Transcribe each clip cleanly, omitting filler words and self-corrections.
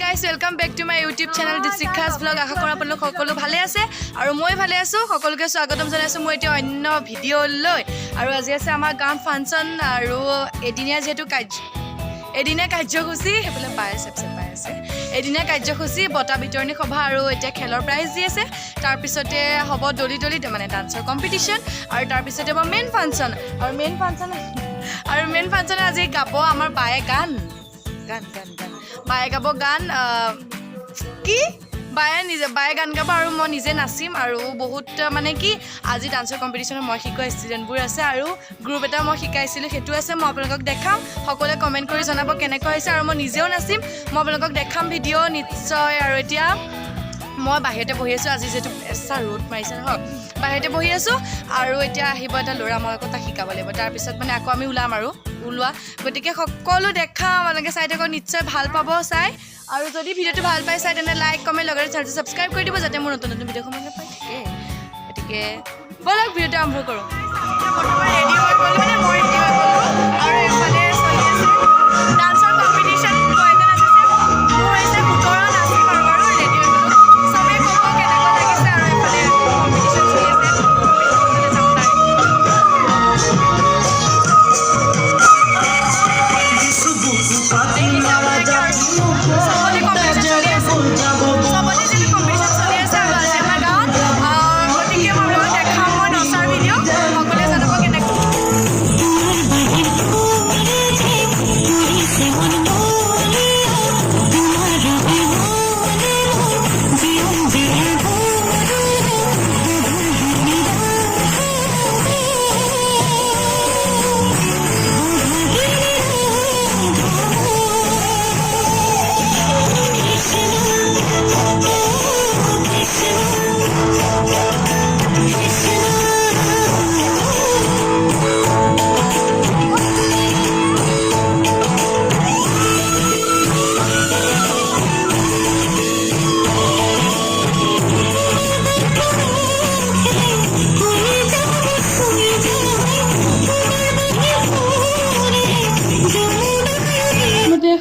guys, welcome back to my YouTube channel Dipsika's vlog. আশা কৰো আপোনালোক সকলো ভালে আছে আৰু মই ভালে আছো। সকলোকে স্বাগতম জনাইছো মই এটা অন্য ভিডিও লৈ আৰু আজি আছে আমাৰ গাঁও ফাংচন আৰু এদিনীয়া যেটো এদিনীয়া কাৰ্যসূচী হেবলে পাই আছে এদিনীয়া কাৰ্যসূচী বটা বিতৰণী সভা আৰু এটা খেলৰ প্ৰাইজ দি আছে। তাৰ পিছতে হ'ব দলি মানে ডান্সৰ কম্পিটিশন আৰু তাৰ পিছতে হ'ব মেইন ফাংচন আৰু মেইন ফাংচন আজি গাব আমাৰ বায়ে গান বায়ে গাব গান কি বায়ে গান গাব আৰু মই নিজে নাচিম আৰু বহুত মানে কি আজি ডান্সৰ কম্পিটিশনত মই শিকোৱা ষ্টুডেণ্টবোৰ আছে আৰু গ্ৰুপ এটা মই শিকাইছিলোঁ সেইটো আছে। মই আপোনালোকক দেখাম, সকলোৱে কমেণ্ট কৰি জনাব কেনেকুৱা হৈছে আৰু মই নিজেও নাচিম। মই আপোনালোকক দেখাম ভিডিঅ' নিশ্চয়। আৰু এতিয়া মই বাহিৰতে বহি আছোঁ, আজি যিহেতু এচা ৰ'দ মাৰিছে নহয়, বাহিৰতে বহি আছোঁ আৰু এতিয়া আহিব এটা ল'ৰা, মই আকৌ তাক শিকাব লাগিব। তাৰপিছত মানে আকৌ আমি ওলোৱা গতিকে সকলো দেখাম, আপোনালোকে চাই থাকক, নিশ্চয় ভাল পাব চাই। আৰু যদি ভিডিঅ'টো ভাল পাই চাই তেনে লাইক কমেণ্ট লগতে চেনেলটো ছাবস্ক্ৰাইব কৰি দিব যাতে মোৰ নতুন ভিডিঅ' সময় নাপাই থাকে। গতিকে ব'লক ভিডিঅ'টো আৰম্ভ কৰোঁ। বৰ্তমান ৰেডি হৈ গ'লো, মানে মই ৰেডি হৈ গ'লো আৰু এইফালে চলি আছে ডান্সৰ কম্পিটিশ্যন। মোৰ হৈছে 17 নাচিম আৰু ৰেডি হৈ গ'লো। চবেই ক'ব কেনেকুৱা লাগিছে আৰু এইফালে কম্পিটিশ্যন চলি আছে।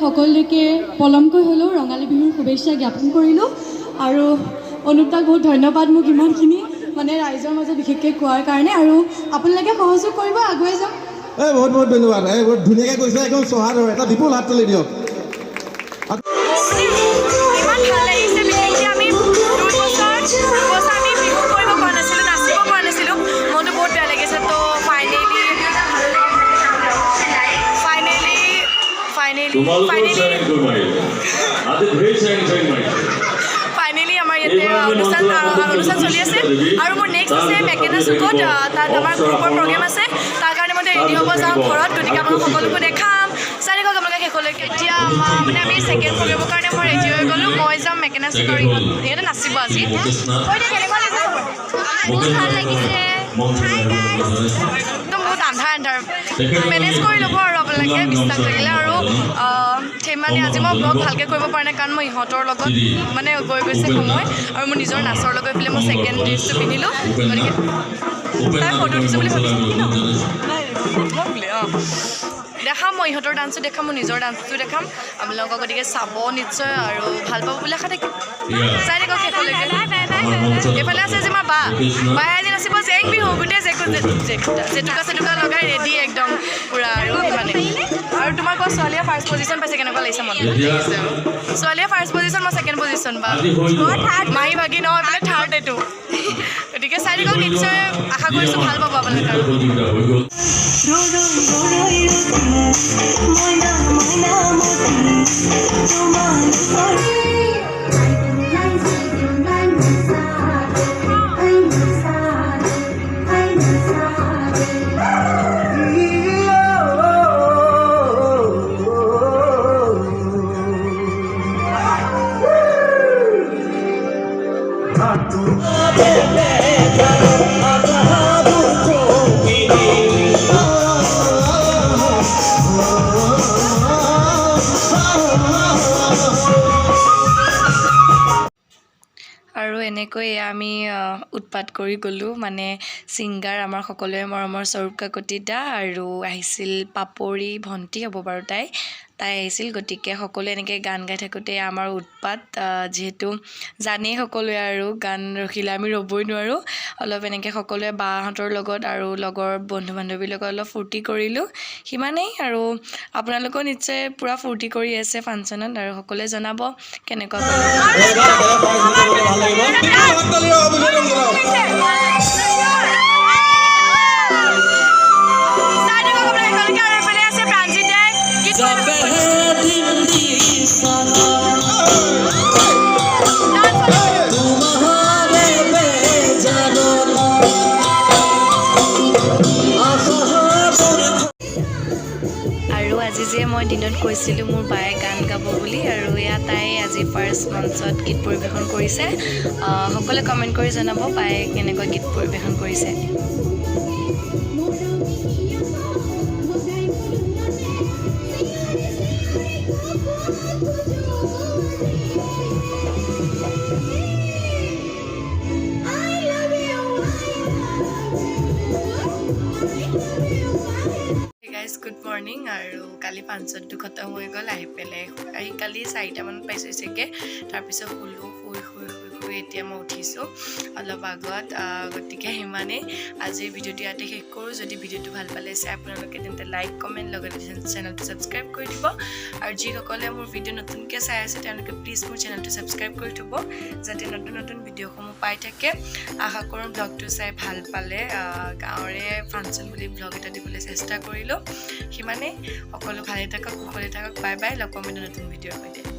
সকলোকে পলমকৈ হ'লেও ৰঙালী বিহুৰ শুভেচ্ছা জ্ঞাপন কৰিলোঁ আৰু অনুপদাক বহুত ধন্যবাদ মোক ইমানখিনি মানে ৰাইজৰ মাজত বিশেষকৈ কোৱাৰ কাৰণে। আৰু আপোনালোকে সহযোগ কৰিব, আগুৱাই যাওক। বহুত বহুত ধন্যবাদ। বহুত ধুনীয়াকৈ কৈছে, একদম চহাদ এটা বিপুল হাত তুলি দিয়ক। ইমান ভাল লাগিছে, বিশেষকৈ আমি দুবছৰ আমি বিহু কৰিব পৰা নাছিলোঁ, নাচিব পৰা নাছিলোঁ, মনটো বহুত বেয়া লাগিছে। তো ফাইনেলি আমাৰ ইয়াতে অনুষ্ঠান চলি আছে আৰু মোৰ নেক্সট আছে মেকেনা চুকত, তাত আমাৰ গ্ৰুপৰ প্ৰগ্ৰেম আছে। তাৰ কাৰণে মই ৰেডি হ'ব যাওঁ ঘৰত, গতিকে আপোনালোক সকলোকে দেখাম, চাই থাকক আপোনালোকে শেষলৈকে। এতিয়া মানে আমি ছেকেণ্ড প্ৰগ্ৰেমৰ কাৰণে মই ৰেডি হৈ গ'লোঁ। মই যাম মেকেনা চুক আৰু ইহঁতে নাচিব আজি। কেনেকুৱা লাগিছে? বহুত ভাল লাগিছে, একদম বহুত আন্ধাৰ মেনেজ কৰি ল'ব আৰু আপোনালোকে বিশ্বাস থাকিলে। আৰু মানে আজি মই ব্লগ ভালকৈ কৰিব পৰা নাই কাৰণ মই ইহঁতৰ লগত মানে গৈ গৈছে সময় আৰু মোৰ নিজৰ নাচৰ লগত পেলাই মই ছেকেণ্ড ড্ৰেছটো পিন্ধিলোঁ। গতিকে তাই ফটো উঠিছোঁ বুলি ভাবিছোঁ দেখাম, মই ইহঁতৰ ডান্সটো দেখাম, মোৰ নিজৰ ডান্সটো দেখাম আপোনালোকক। গতিকে চাব নিশ্চয় আৰু ভাল পাব বুলি আশা থাকিম, চাই থাকক শেষলৈকে। এইফালে আছে যে আমাৰ বায়ে আজি নাচিব জেং বিহু, গোটেই জেতুকা লগাই ৰেডি একদম পূৰা আৰু মানে। আৰু তোমাৰ কোৱা ছোৱালীয়ে ফাৰ্ষ্ট পজিশ্যন পাইছে, কেনেকুৱা লাগিছে? মন লাগিছে। ছোৱালীয়ে ফাৰ্ষ্ট পজিশ্যন, মই ছেকেণ্ড পজিশ্যন, বা মাহী ভাগি নহয় বোলে থাৰ্ড এইটো। গতিকে চাই থাকক, নিশ্চয় আশা কৰিছোঁ ভাল পাব আপোনালোকে। আৰু এনেকৈ আমি উৎপাত কৰি গ'লোঁ, মানে ছিংগাৰ আমাৰ সকলোৱে মৰমৰ স্বৰূপ কাকতি দা আৰু আহিছিল পাপৰি ভণ্টি হ'ব বাৰু তাই, তাই আহিছিল গতিকে সকলোৱে এনেকৈ গান গাই থাকোঁতে আমাৰ উৎপাত যিহেতু জানেই সকলোৱে আৰু গান ৰখিলে আমি ৰ'বই নোৱাৰোঁ অলপ এনেকৈ সকলোৱে বাহঁতৰ লগত আৰু লগৰ বন্ধু বান্ধৱীৰ লগত অলপ ফূৰ্তি কৰিলোঁ সিমানেই আৰু আপোনালোকেও নিশ্চয় পূৰা ফূৰ্তি কৰি আছে ফাংচনত আৰু সকলোৱে জনাব কেনেকুৱা আৰু আজি যে মই দিনত কৈছিলোঁ মোৰ বায়ে গান গাব বুলি আৰু এয়া তাই আজি ফাৰ্ষ্ট মঞ্চত গীত পৰিৱেশন কৰিছে সকলোৱে কমেণ্ট কৰি জনাব বায়ে কেনেকুৱা গীত পৰিৱেশন কৰিছে গুড মৰ্ণিং আৰু কালি ফাংচনটো খতম হৈ গ'ল আহি পেলাই কালি 4টামানত পাইছোঁ চাগে তাৰপিছত শুলোঁ শুই এতিয়া মই উঠিছোঁ অলপ আগত গতিকে সিমানেই আজিৰ ভিডিঅ'টো ইয়াতে শেষ কৰোঁ যদি ভিডিঅ'টো ভাল পালে চাই আপোনালোকে তেন্তে লাইক কমেণ্ট লগতে চেনেলটো ছাবস্ক্ৰাইব কৰি দিব আৰু যিসকলে মোৰ ভিডিঅ' নতুনকৈ চাই আছে তেওঁলোকে প্লিজ মোৰ চেনেলটো ছাবস্ক্ৰাইব কৰি থ'ব যাতে নতুন নতুন ভিডিঅ'সমূহ পাই থাকে আশা কৰোঁ ব্লগটো চাই ভাল পালে গাঁৱৰে ফাংচন বুলি ব্লগ এটা দিবলৈ চেষ্টা কৰিলোঁ সিমানেই সকলো ভালে থাকক কুশলে থাকক বাই বাই লগ পাম নতুন ভিডিঅ'ৰ সৈতে